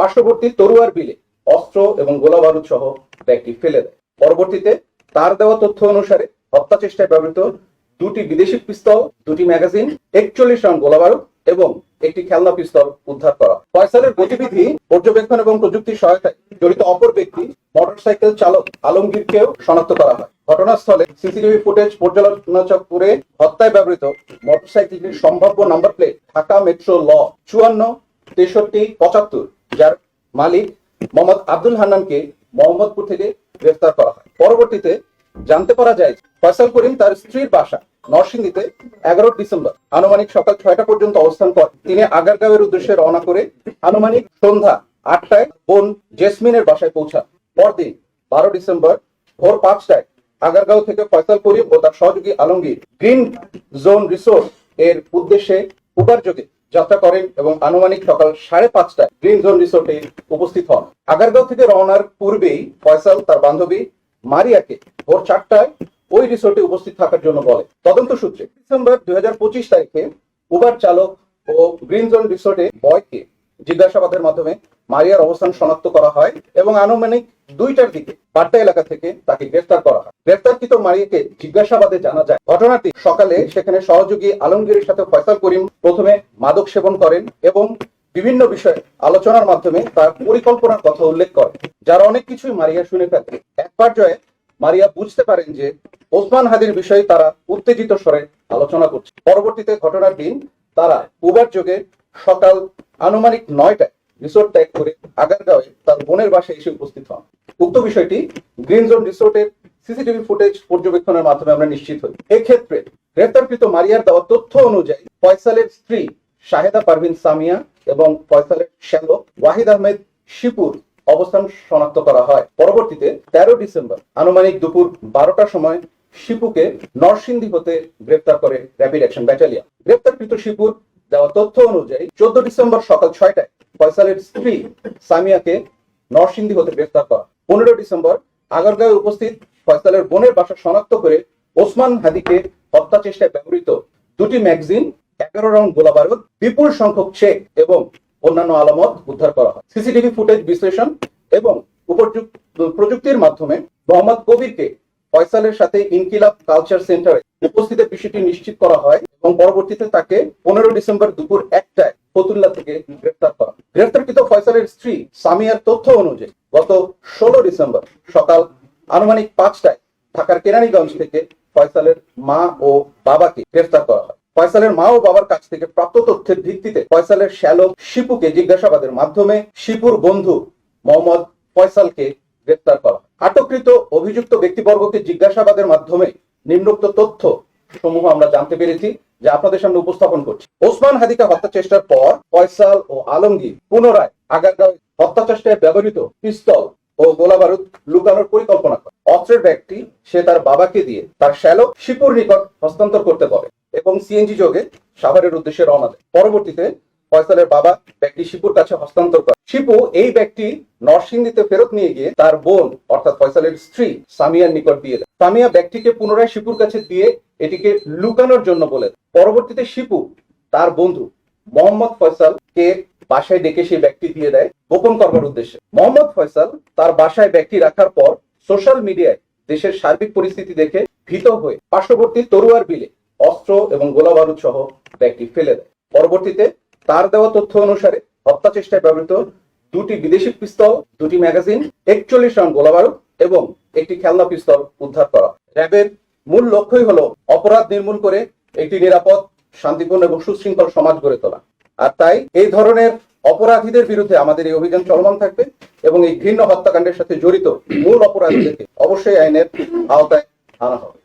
পার্শ্ববর্তী তরুয়ার বিলে অস্ত্র এবং গোলা বারুদ সহ ব্যাগটি ফেলে দেয়। পরবর্তীতে তার দেওয়া তথ্য অনুসারে হত্যা চেষ্টায় ব্যবহৃত দুটি বিদেশি পিস্তল, দুটি ম্যাগাজিন, 41 রাউন্ড গোলা বারুদ এবং একটি খেলনা পিস্তল উদ্ধার করা। ফয়সালের গতিবিধি পর্যবেক্ষণ এবং প্রযুক্তির সহায়তায় জড়িত অপর ব্যক্তি মোটরসাইকেল চালক আলমগীরকেও শনাক্ত করা হয়। ঘটনাস্থলে সিসিটিভি ফুটেজ পর্যালোচনা করে হত্যায় ব্যবহৃত মোটরসাইকেলটির সম্ভাব্য নাম্বার প্লেট ঢাকা মেট্রো ল 546375, যার মালিক মোহাম্মদ আব্দুল হান্নানকে মোহাম্মদপুর থেকে গ্রেফতার করা হয়। পরবর্তীতে জানতে পারা যায় ফয়সাল করিম তার স্ত্রীর বাসা নরসিংদীতে 11 ডিসেম্বর আনুমানিক সকাল 6টা পর্যন্ত অবস্থান করেন। তিনি আগারগাঁওয়ের উদ্দেশ্যে রওনা করে আনুমানিক সন্ধ্যা 8টায় বোন জেসমিনের বাসায় পৌঁছান। পরদিন 12 ডিসেম্বর ভোর 5টায় আগারগাঁও থেকে ফয়সাল করিম ও তার সহযোগী আলমগীর গ্রিন জোন রিসোর্ট এর উদ্দেশ্যে উবার যোগে যাত্রা করেন এবং আনুমানিক সকাল 5:30টায় গ্রিন জোন রিসোর্টে উপস্থিত হন। আগারগাঁও থেকে রওনার পূর্বেই ফয়সাল তার বান্ধবী মারিয়াকে ভোর 4টায় ওই রিসোর্টে উপস্থিত থাকার জন্য বলে। তদন্ত সূত্রে ডিসেম্বর 2025 তারিখে উবার চালক ও গ্রিন জোন রিসোর্টে বয়কে জিজ্ঞাসাবাদের মাধ্যমে মারিয়ার অবস্থান শনাক্ত করা হয় এবং আনুমানিক 2টার দিকে বাড্ডা এলাকা থেকে তাকে গ্রেফতার করা হয়। গ্রেফতারকৃত মারিয়াকে জিজ্ঞাসাবাদে জানা যায় ঘটনাটি সকালে সেখানে সহযোগী আলমগীরের সাথে ফয়সাল করিম প্রথমে মাদক সেবন করেন এবং বিভিন্ন বিষয়ে আলোচনার মাধ্যমে তার পরিকল্পনার কথা উল্লেখ করেন, যার অনেক কিছুই মারিয়া শুনে থাকে। এক পর্যায়ে মারিয়া বুঝতে পারেন যে ওসমান হাদির বিষয়ে তারা উত্তেজিত স্বরে আলোচনা করছে। পরবর্তীতে ঘটনার দিন তারা উবার যোগে সকাল আনুমানিক 9টায় রিসোর্ট ত্যাগ করে আগারগাঁওয়ে তার বোনের বাসায় এসে উপস্থিত হন। উক্ত বিষয়টি গ্রিন জোন রিসোর্টের সিসিটিভি ফুটেজ পর্যবেক্ষণের মাধ্যমে আমরা নিশ্চিত হই। এক্ষেত্রে গ্রেফতারকৃত মারিয়ার দেওয়া তথ্য অনুযায়ী ফয়সালের স্ত্রী শাহেদা পারভিন সামিয়া এবং ফয়সালের শ্যালক ওয়াহিদ আহমেদ শিপুর অবস্থান শনাক্ত করা হয়। পরবর্তীতে 13 ডিসেম্বর আনুমানিক দুপুর 12টার সময় শিপুকে নরসিংদী হতে গ্রেফতার করে র্যাপিড অ্যাকশন ব্যাটালিয়ন। গ্রেফতারকৃত শিপুর দেওয়া তথ্য অনুযায়ী 14 ডিসেম্বর সকাল 6টায় ফয়সালের স্ত্রী সামিয়াকে নরসিংদী হতে গ্রেফতার করা। 15 ডিসেম্বর আগারগাঁওয়ে উপস্থিত ফয়সালের বোনের বাসা শনাক্ত করে ওসমান হাদিকে হত্যা চেষ্টায় ব্যবহৃত দুটি ম্যাগাজিন, 11 রাউন্ড গোলা বারুদ, বিপুল সংখ্যক চেক এবং অন্যান্য আলামত উদ্ধার করা হয়। সিসিটিভি ফুটেজ বিশ্লেষণ এবং উপযুক্ত প্রযুক্তির মাধ্যমে মোহাম্মদ কবিরকে ফয়সালের সাথে ইনকিলাব কালচার সেন্টারে উপস্থিতের বিষয়টি নিশ্চিত করা হয় এবং পরবর্তীতে তাকে 15 ডিসেম্বর দুপুর 1টায় ফতুল্লা থেকে গ্রেফতার করা। গ্রেফতারকৃত ফয়সালের স্ত্রী সামিয়ার তথ্য অনুযায়ী গত 16 ডিসেম্বর সকাল আনুমানিক 5টায় ঢাকার কেরানীগঞ্জ থেকে ফয়সালের মা ও বাবাকে গ্রেফতার করা হয়। ফয়সালের মা ও বাবার কাছ থেকে প্রাপ্ত তথ্যের ভিত্তিতে ফয়সালের শ্যালক শিপুকে জিজ্ঞাসাবাদের মাধ্যমে শিপুর বন্ধু মোহাম্মদ ফয়সালকে গ্রেফতার করা হয়। আটককৃত অভিযুক্ত ব্যক্তিবর্গকে জিজ্ঞাসাবাদের মাধ্যমে নিম্নোক্ত তথ্য সমূহ আমরা জানতে পেরেছি, যা আপনাদের সামনে উপস্থাপন করছি। ওসমান হাদিকা হত্যা চেষ্টার পর ফয়সাল ও আলমগীর পুনরায় আগারগাঁও হত্যা চেষ্টায় ব্যবহৃত পিস্তল ও গোলা বারুদ লুকানোর পরিকল্পনা করে। অস্ত্রের ব্যাগটি সে তার বাবাকে দিয়ে তার শ্যালক শিপুর নিকট হস্তান্তর করতে বলে এবং সিএনজি যোগে সাভারের উদ্দেশ্যে রওনা দেয়। পরবর্তীতে ফয়সালের বাবা ব্যাগটি শিপুর কাছে হস্তান্তর করে। শিপু এই ব্যাগটি নরসিংদীতে ফেরত নিয়ে গিয়ে তার বোন অর্থাৎ ফয়সালের স্ত্রী সামিয়ার নিকট দিয়ে দেয়। সামিয়া ব্যাগটিকে পুনরায় শিপুর কাছে দিয়ে এটিকে লুকানোর জন্য বলে। পরবর্তীতে শিপু তার বন্ধু মোহাম্মদ ফয়সালকে বাসায় ডেকে সেই ব্যাগটি দিয়ে দেয় গোপন করবার উদ্দেশ্যে। মোহাম্মদ ফয়সাল তার বাসায় ব্যাগটি রাখার পর সোশ্যাল মিডিয়ায় দেশের সার্বিক পরিস্থিতি দেখে ভীত হয়ে পার্শ্ববর্তী তরুয়ার বিলে অস্ত্র এবং গোলা বারুদ সহ ব্যাগটি ফেলে দেয়। পরবর্তীতে তার দেওয়া তথ্য অনুসারে হত্যা চেষ্টায় ব্যবহৃত দুটি বিদেশি পিস্তল, দুটি ম্যাগাজিন, 41 রাউন্ড গোলা বারুদ এবং একটি খেলনা পিস্তল উদ্ধার করা। র্যাবের মূল লক্ষ্যই হলো অপরাধ নির্মূল করে একটি নিরাপদ, শান্তিপূর্ণ এবং সুশৃঙ্খল সমাজ গড়ে তোলা। আর তাই এই ধরনের অপরাধীদের বিরুদ্ধে আমাদের এই অভিযান চলমান থাকবে এবং এই ঘৃণ্য হত্যাকাণ্ডের সাথে জড়িত মূল অপরাধীদেরকে অবশ্যই আইনের আওতায় আনা হবে।